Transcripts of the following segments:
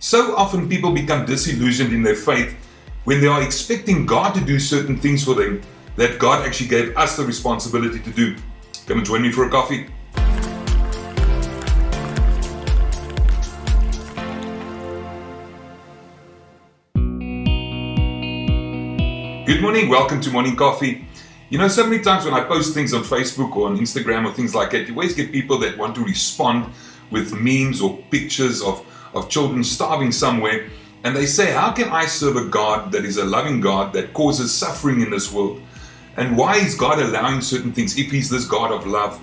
So often people become disillusioned in their faith when they are expecting God to do certain things for them that God actually gave us the responsibility to do. Come and join me for a coffee. Good morning, welcome to Morning Coffee. You know, so many times when I post things on Facebook or on Instagram or things like that, you always get people that want to respond with memes or pictures of children starving somewhere. And they say, how can I serve a God that is a loving God that causes suffering in this world? And why is God allowing certain things if He's this God of love?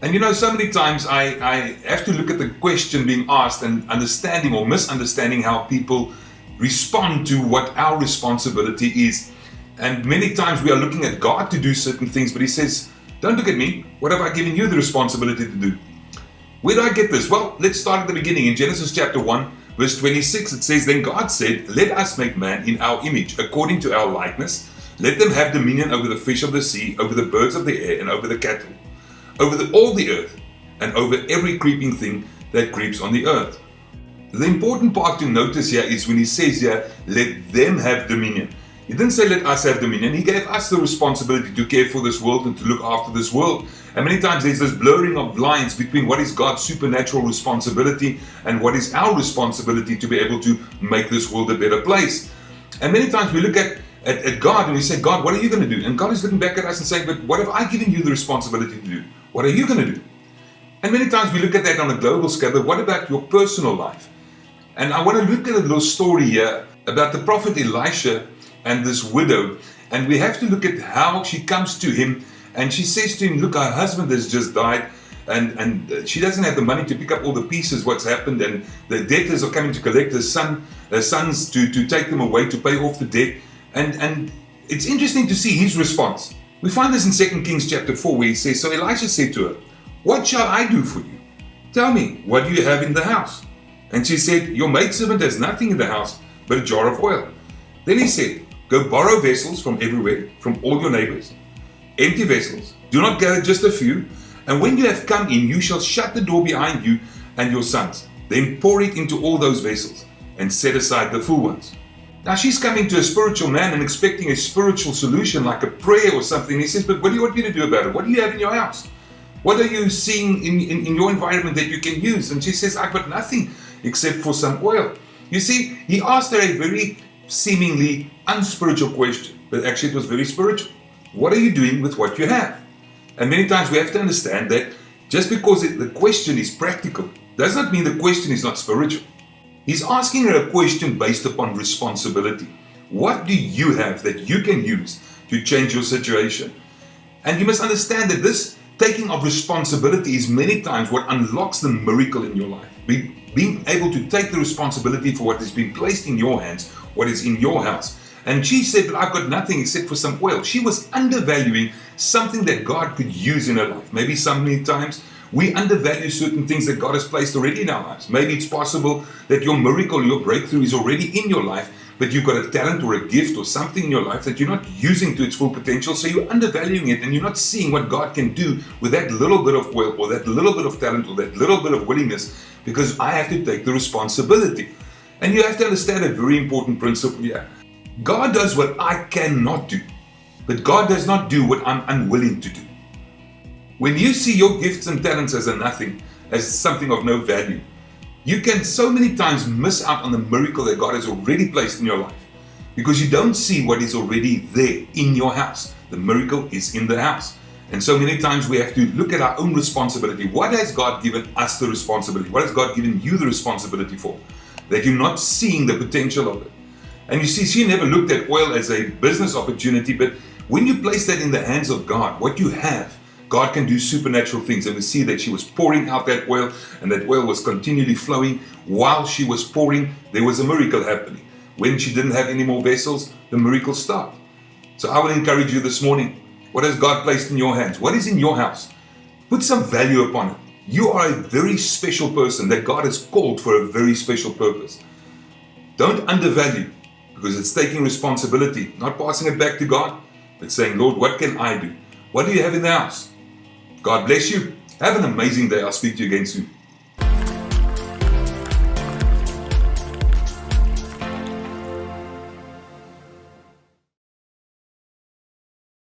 And you know, so many times I have to look at the question being asked and understanding or misunderstanding how people respond to what our responsibility is. And many times we are looking at God to do certain things, but He says, don't look at me. What have I given you the responsibility to do? Where do I get this? Well, let's start at the beginning. In Genesis chapter 1, verse 26, it says, Then God said, Let us make man in our image, according to our likeness. Let them have dominion over the fish of the sea, over the birds of the air, and over the cattle, over all the earth, and over every creeping thing that creeps on the earth. The important part to notice here is when He says here, let them have dominion. He didn't say let us have dominion. He gave us the responsibility to care for this world and to look after this world. And many times there's this blurring of lines between what is God's supernatural responsibility and what is our responsibility to be able to make this world a better place. And many times we look at God and we say, God, what are you going to do? And God is looking back at us and saying, but what have I given you the responsibility to do? What are you going to do? And many times we look at that on a global scale, but what about your personal life? And I want to look at a little story here about the prophet Elisha and this widow. And we have to look at how she comes to him and she says to him, look, her husband has just died and she doesn't have the money to pick up all the pieces, what's happened, and the debtors are coming to collect her sons to take them away to pay off the debt. And it's interesting to see his response. We find this in 2 Kings chapter 4 where he says, So Elisha said to her, What shall I do for you? Tell me, what do you have in the house? And she said, Your maidservant has nothing in the house but a jar of oil. Then he said, Go borrow vessels from everywhere, from all your neighbors, empty vessels. Do not gather just a few. And when you have come in, you shall shut the door behind you and your sons. Then pour it into all those vessels and set aside the full ones. Now she's coming to a spiritual man and expecting a spiritual solution like a prayer or something. He says, but what do you want me to do about it? What do you have in your house? What are you seeing in your environment that you can use? And she says, I've got nothing except for some oil. You see, he asked her a very seemingly unspiritual question, but actually it was very spiritual. What are you doing with what you have? And many times we have to understand that just because the question is practical does not mean the question is not spiritual. He's asking her a question based upon responsibility. What do you have that you can use to change your situation? And you must understand that this taking of responsibility is many times what unlocks the miracle in your life. Being able to take the responsibility for what has been placed in your hands, what is in your house. And she said, but I've got nothing except for some oil. She was undervaluing something that God could use in her life. Maybe so many times we undervalue certain things that God has placed already in our lives. Maybe it's possible that your miracle, your breakthrough is already in your life, but you've got a talent or a gift or something in your life that you're not using to its full potential. So you're undervaluing it and you're not seeing what God can do with that little bit of oil or that little bit of talent or that little bit of willingness, because I have to take the responsibility. And you have to understand a very important principle here. God does what I cannot do, but God does not do what I'm unwilling to do. When you see your gifts and talents as a nothing, as something of no value, you can so many times miss out on the miracle that God has already placed in your life because you don't see what is already there in your house. The miracle is in the house. And so many times we have to look at our own responsibility. What has God given us the responsibility? What has God given you the responsibility for? That you're not seeing the potential of it. And you see, she never looked at oil as a business opportunity, but when you place that in the hands of God, what you have, God can do supernatural things. And we see that she was pouring out that oil, and that oil was continually flowing. While she was pouring, there was a miracle happening. When she didn't have any more vessels, the miracle stopped. So I will encourage you this morning. What has God placed in your hands? What is in your house? Put some value upon it. You are a very special person that God has called for a very special purpose. Don't undervalue, because it's taking responsibility, not passing it back to God, but saying, Lord, what can I do? What do you have in the house? God bless you. Have an amazing day. I'll speak to you again soon.